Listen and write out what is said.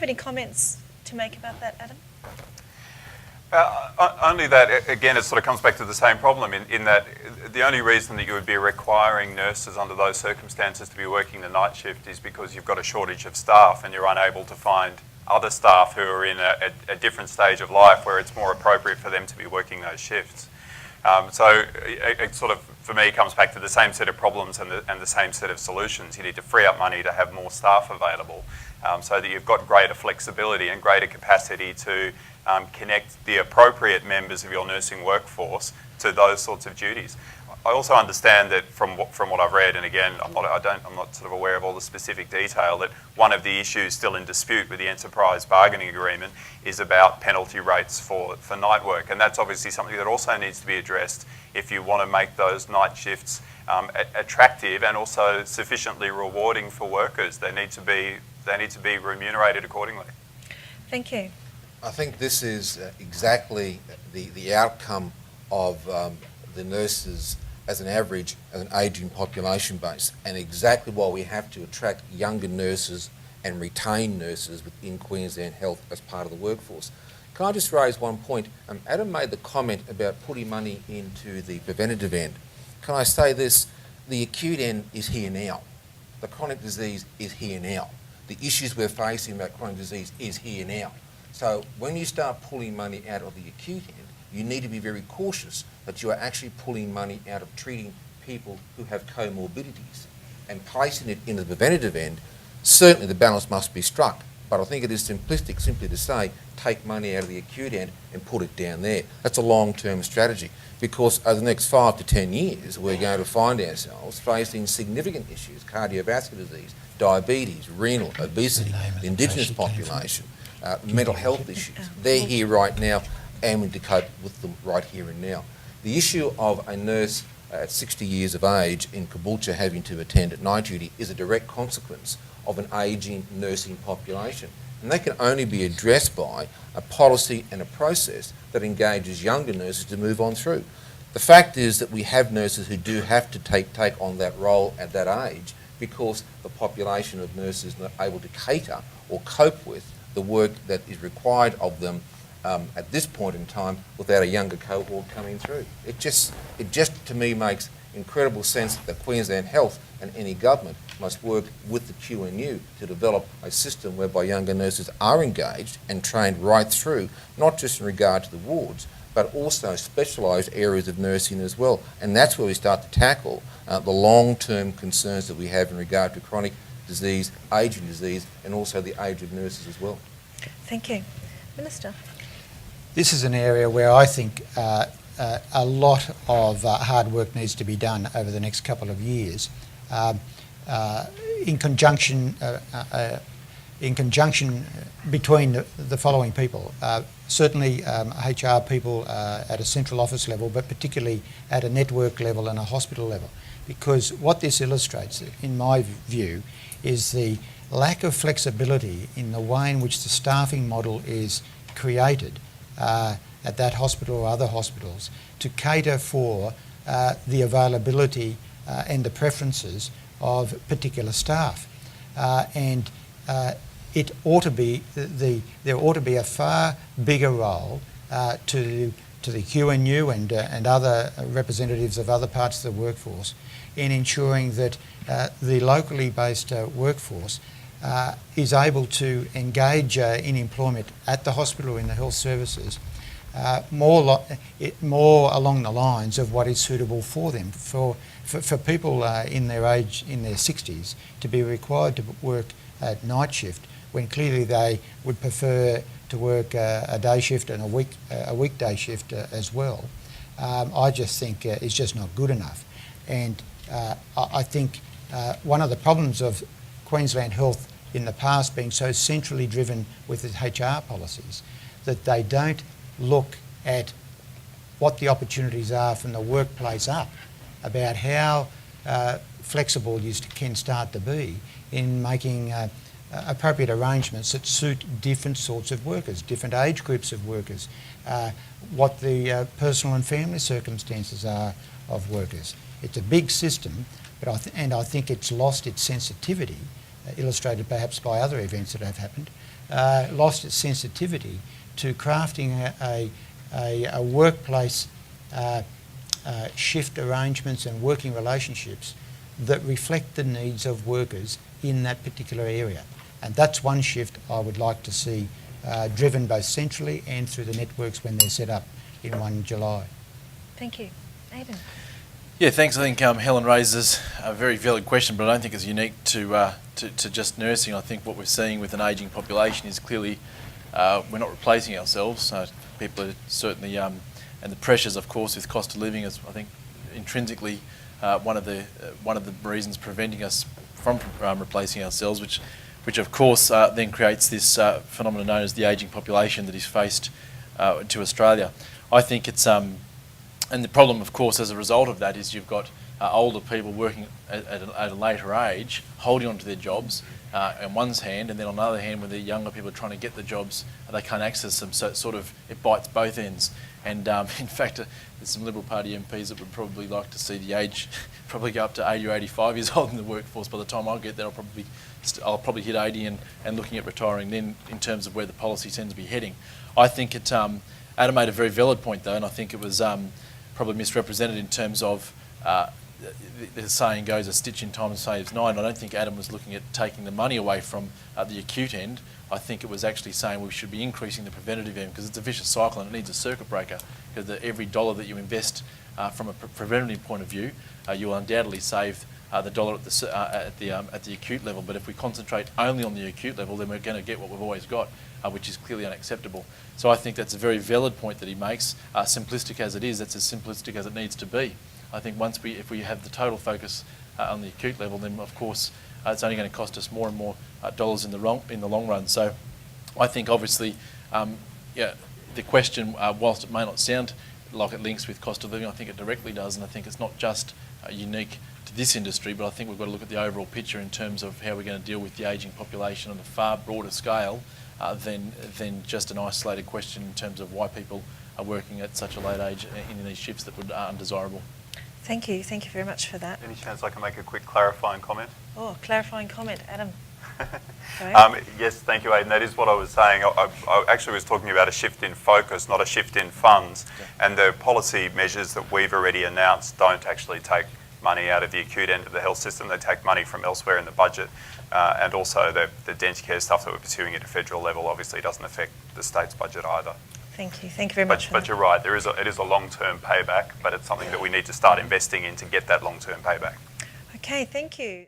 Any comments to make about that, Adam? Only that, again, it sort of comes back to the same problem in that the only reason that you would be requiring nurses under those circumstances to be working the night shift is because you've got a shortage of staff and you're unable to find other staff who are in a different stage of life where it's more appropriate for them to be working those shifts. So it sort of, for me, comes back to the same set of problems and the same set of solutions. You need to free up money to have more staff available so that you've got greater flexibility and greater capacity to connect the appropriate members of your nursing workforce to those sorts of duties. I also understand that from what I've read, and again, I'm not sort of aware of all the specific detail, that one of the issues still in dispute with the enterprise bargaining agreement is about penalty rates for night work, and that's obviously something that also needs to be addressed if you want to make those night shifts attractive and also sufficiently rewarding for workers. They need to be remunerated accordingly. Thank you. I think this is exactly the outcome of the nurses as an average, as an ageing population base, and exactly why we have to attract younger nurses and retain nurses within Queensland Health as part of the workforce. Can I just raise one point? Adam made the comment about putting money into the preventative end. Can I say this? The acute end is here now. The chronic disease is here now. The issues we're facing about chronic disease is here now. So when you start pulling money out of the acute end, you need to be very cautious that you are actually pulling money out of treating people who have comorbidities and placing it in the preventative end. Certainly the balance must be struck, but I think it is simplistic simply to say take money out of the acute end and put it down there. That's a long-term strategy because over the next 5 to 10 years we're going to find ourselves facing significant issues: cardiovascular disease, diabetes, renal, obesity, the Indigenous population, mental health issues. They're here right now and we need to cope with them right here and now. The issue of a nurse at 60 years of age in Caboolture having to attend at night duty is a direct consequence of an ageing nursing population. And that can only be addressed by a policy and a process that engages younger nurses to move on through. The fact is that we have nurses who do have to take on that role at that age because the population of nurses is not able to cater or cope with the work that is required of them at this point in time without a younger cohort coming through. It just to me makes incredible sense that Queensland Health and any government must work with the QNU to develop a system whereby younger nurses are engaged and trained right through, not just in regard to the wards, but also specialised areas of nursing as well. And that's where we start to tackle the long-term concerns that we have in regard to chronic disease, ageing disease, and also the age of nurses as well. Thank you. Minister. This is an area where I think a lot of hard work needs to be done over the next couple of years in conjunction between the following people. Certainly HR people at a central office level, but particularly at a network level and a hospital level. Because what this illustrates, in my view, is the lack of flexibility in the way in which the staffing model is created at that hospital or other hospitals to cater for the availability and the preferences of particular staff. It ought to be there ought to be a far bigger role to the QNU and other representatives of other parts of the workforce in ensuring that the locally based workforce is able to engage in employment at the hospital or in the health services more along the lines of what is suitable for them. For people in their age, in their 60s, to be required to work at night shift when clearly they would prefer to work a day shift and a weekday shift as well, I just think is just not good enough. And I think one of the problems of Queensland Health in the past being so centrally driven with its HR policies that they don't look at what the opportunities are from the workplace up about how flexible you can start to be in making appropriate arrangements that suit different sorts of workers, different age groups of workers, what the personal and family circumstances are of workers. It's a big system, but I think it's lost its sensitivity, illustrated perhaps by other events that have happened, lost its sensitivity to crafting a workplace shift arrangements and working relationships that reflect the needs of workers in that particular area. And that's one shift I would like to see driven both centrally and through the networks when they're set up in 1 July. Thank you. Aidan. Yeah, thanks. I think Helen raises a very valid question, but I don't think it's unique to just nursing. I think what we're seeing with an ageing population is clearly we're not replacing ourselves. People are certainly, and the pressures, of course, with cost of living is, I think, intrinsically one of the reasons preventing us from replacing ourselves, which of course then creates this phenomenon known as the ageing population that is faced to Australia. I think it's and the problem, of course, as a result of that is you've got older people working at a later age, holding on to their jobs on one hand, and then on the other hand, when the younger people are trying to get the jobs, they can't access them, so it bites both ends. And in fact, there's some Liberal Party MPs that would probably like to see the age probably go up to 80 or 85 years old in the workforce. By the time I get there, I'll probably hit 80 and looking at retiring then in terms of where the policy tends to be heading. I think Adam made a very valid point though, and I think it was probably misrepresented in terms of the saying goes, a stitch in time saves nine. I don't think Adam was looking at taking the money away from the acute end. I think it was actually saying we should be increasing the preventative end, because it's a vicious cycle and it needs a circuit breaker, because every dollar that you invest from a preventative point of view, you will undoubtedly save the dollar at the acute level. But if we concentrate only on the acute level, then we're going to get what we've always got, which is clearly unacceptable. So I think that's a very valid point that he makes. Simplistic as it is, that's as simplistic as it needs to be. I think if we have the total focus on the acute level, then of course it's only going to cost us more and more dollars in the long run. So I think obviously, the question, whilst it may not sound like it links with cost of living, I think it directly does, and I think it's not just unique to this industry, but I think we've got to look at the overall picture in terms of how we're going to deal with the ageing population on a far broader scale than just an isolated question in terms of why people are working at such a late age in these shifts that are undesirable. Thank you. Thank you very much for that. Any chance I can make a quick clarifying comment? Oh, clarifying comment. Adam. Go ahead. Yes, thank you, Aidan. That is what I was saying. I actually was talking about a shift in focus, not a shift in funds. Okay. And the policy measures that we've already announced don't actually take money out of the acute end of the health system. They take money from elsewhere in the budget. And also the Dentacare stuff that we're pursuing at a federal level obviously doesn't affect the state's budget either. Thank you. Thank you very much for But that. you're right, it is a long-term payback, but it's something that we need to start investing in to get that long-term payback. Okay, thank you.